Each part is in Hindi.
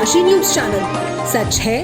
काशी न्यूज चैनल, सच है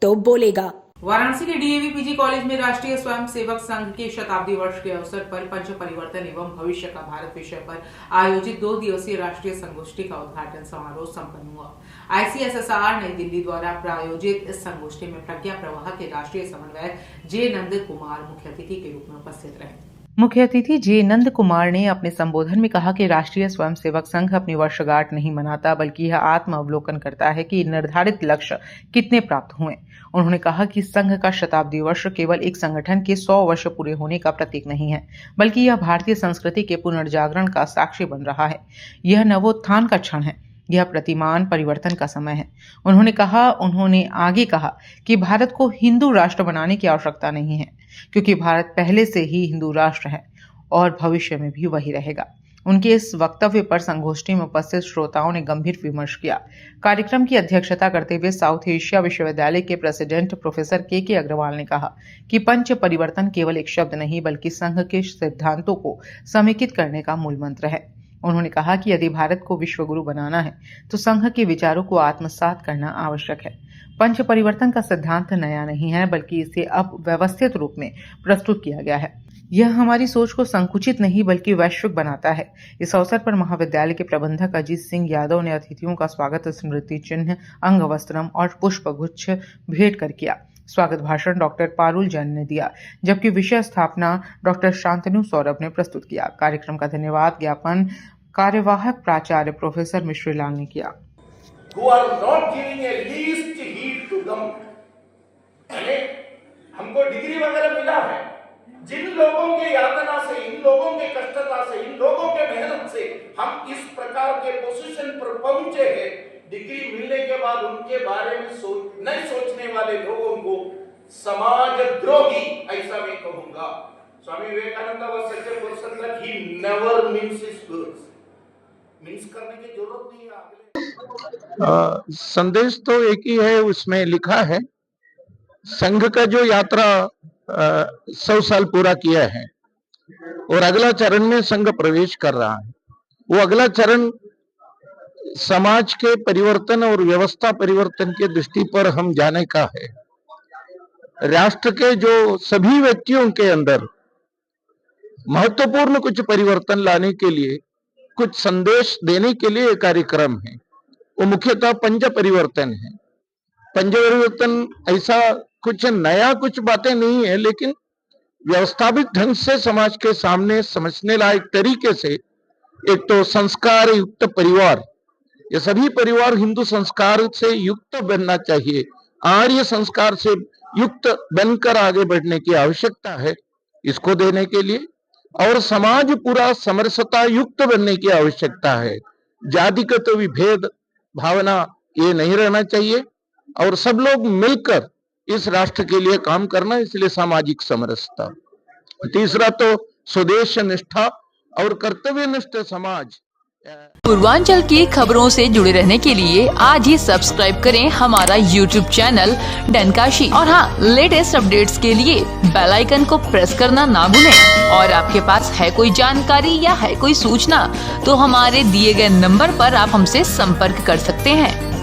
तो बोलेगा। वाराणसी के डीएवी पीजी कॉलेज में राष्ट्रीय स्वयंसेवक संघ के शताब्दी वर्ष के अवसर पर पंच परिवर्तन एवं भविष्य का भारत विषय पर आयोजित 2 दिवसीय राष्ट्रीय संगोष्ठी का उद्घाटन समारोह संपन्न हुआ। आईसीएसएसआर नई दिल्ली द्वारा प्रायोजित इस संगोष्ठी में प्रज्ञा प्रवाह के राष्ट्रीय समन्वयक जे नंद कुमार मुख्य अतिथि के रूप में उपस्थित रहे। मुख्य अतिथि जे नंद कुमार ने अपने संबोधन में कहा कि राष्ट्रीय स्वयंसेवक संघ अपनी वर्षगांठ नहीं मनाता, बल्कि यह आत्म अवलोकन करता है कि निर्धारित लक्ष्य कितने प्राप्त हुए। उन्होंने कहा कि संघ का शताब्दी वर्ष केवल एक संगठन के 100 वर्ष पूरे होने का प्रतीक नहीं है, बल्कि यह भारतीय संस्कृति के पुनर्जागरण का साक्षी बन रहा है। यह नवोत्थान का क्षण है, यह प्रतिमान परिवर्तन का समय है। उन्होंने आगे कहा कि भारत को हिंदू राष्ट्र बनाने की आवश्यकता नहीं है, क्योंकि भारत पहले से ही हिंदू राष्ट्र है और भविष्य में भी वही रहेगा। उनके इस वक्तव्य पर संगोष्ठी में उपस्थित श्रोताओं ने गंभीर विमर्श किया। कार्यक्रम की अध्यक्षता करते हुए साउथ एशिया विश्वविद्यालय के प्रेसिडेंट प्रोफेसर के अग्रवाल ने कहा कि पंच परिवर्तन केवल एक शब्द नहीं, बल्कि संघ के सिद्धांतों को समेकित करने का मूल मंत्र है। उन्होंने कहा कि यदि भारत को विश्वगुरु बनाना है तो संघ के विचारों को आत्मसात करना आवश्यक है। पंच परिवर्तन का सिद्धांत नया नहीं है, बल्कि इसे अब व्यवस्थित रूप में प्रस्तुत किया गया है। यह हमारी सोच को संकुचित नहीं बल्कि वैश्विक बनाता है। इस अवसर पर महाविद्यालय के प्रबंधक अजीत सिंह यादव ने अतिथियों का स्वागत स्मृति चिन्ह, अंग वस्त्रम और पुष्प गुच्छ भेंट कर किया। स्वागत भाषण डॉक्टर पारुल जैन ने दिया, जबकि विषय स्थापना डॉक्टर शांतनु सौरभ ने प्रस्तुत किया। कार्यक्रम का धन्यवाद ज्ञापन कार्यवाहक प्राचार्य प्रोफेसर मिश्रीलाल ने किया। हमको डिग्री वगैरह मिला है, जिन लोगों के यातना से, इन लोगों के कष्टता से, इन लोगों के मेहनत से हम इस प्रकार के पोजीशन पर पहुंचे हैं। डिग्री मिलने के बाद उनके बारे में नहीं सोचने वाले लोगों को समाजद्रोही ऐसा मैं कहूंगा। Swami Vivekananda was such a person that he never minces his words. Mince करने की जरूरत नहीं है। संदेश तो एक ही है, उसमें लिखा है संघ का जो यात्रा 100 साल पूरा किया है और अगला चरण में संघ प्रवेश कर रहा है। वो अगला चरण समाज के परिवर्तन और व्यवस्था परिवर्तन के दृष्टि पर हम जाने का है। राष्ट्र के जो सभी व्यक्तियों के अंदर महत्वपूर्ण कुछ परिवर्तन लाने के लिए, कुछ संदेश देने के लिए एक कार्यक्रम है। वो मुख्यतः पंच परिवर्तन है। पंच परिवर्तन ऐसा कुछ नया, कुछ बातें नहीं है, लेकिन व्यवस्थापित ढंग से समाज के सामने समझने लायक तरीके से। एक तो संस्कार युक्त परिवार, ये सभी परिवार हिंदू संस्कार से युक्त बनना चाहिए, आर्य संस्कार से युक्त बनकर आगे बढ़ने की आवश्यकता है, इसको देने के लिए। और समाज पूरा समरसता युक्त बनने की आवश्यकता है। जातिगत विभेद भावना ये नहीं रहना चाहिए और सब लोग मिलकर इस राष्ट्र के लिए काम करना, इसलिए सामाजिक समरसता। तीसरा तो स्वदेश निष्ठा और कर्तव्यनिष्ठ समाज। पूर्वांचल की खबरों से जुड़े रहने के लिए आज ही सब्सक्राइब करें हमारा YouTube चैनल डनकाशी। और हाँ, लेटेस्ट अपडेट्स के लिए बेल आइकन को प्रेस करना ना भूलें। और आपके पास है कोई जानकारी या है कोई सूचना तो हमारे दिए गए नंबर पर आप हमसे संपर्क कर सकते हैं।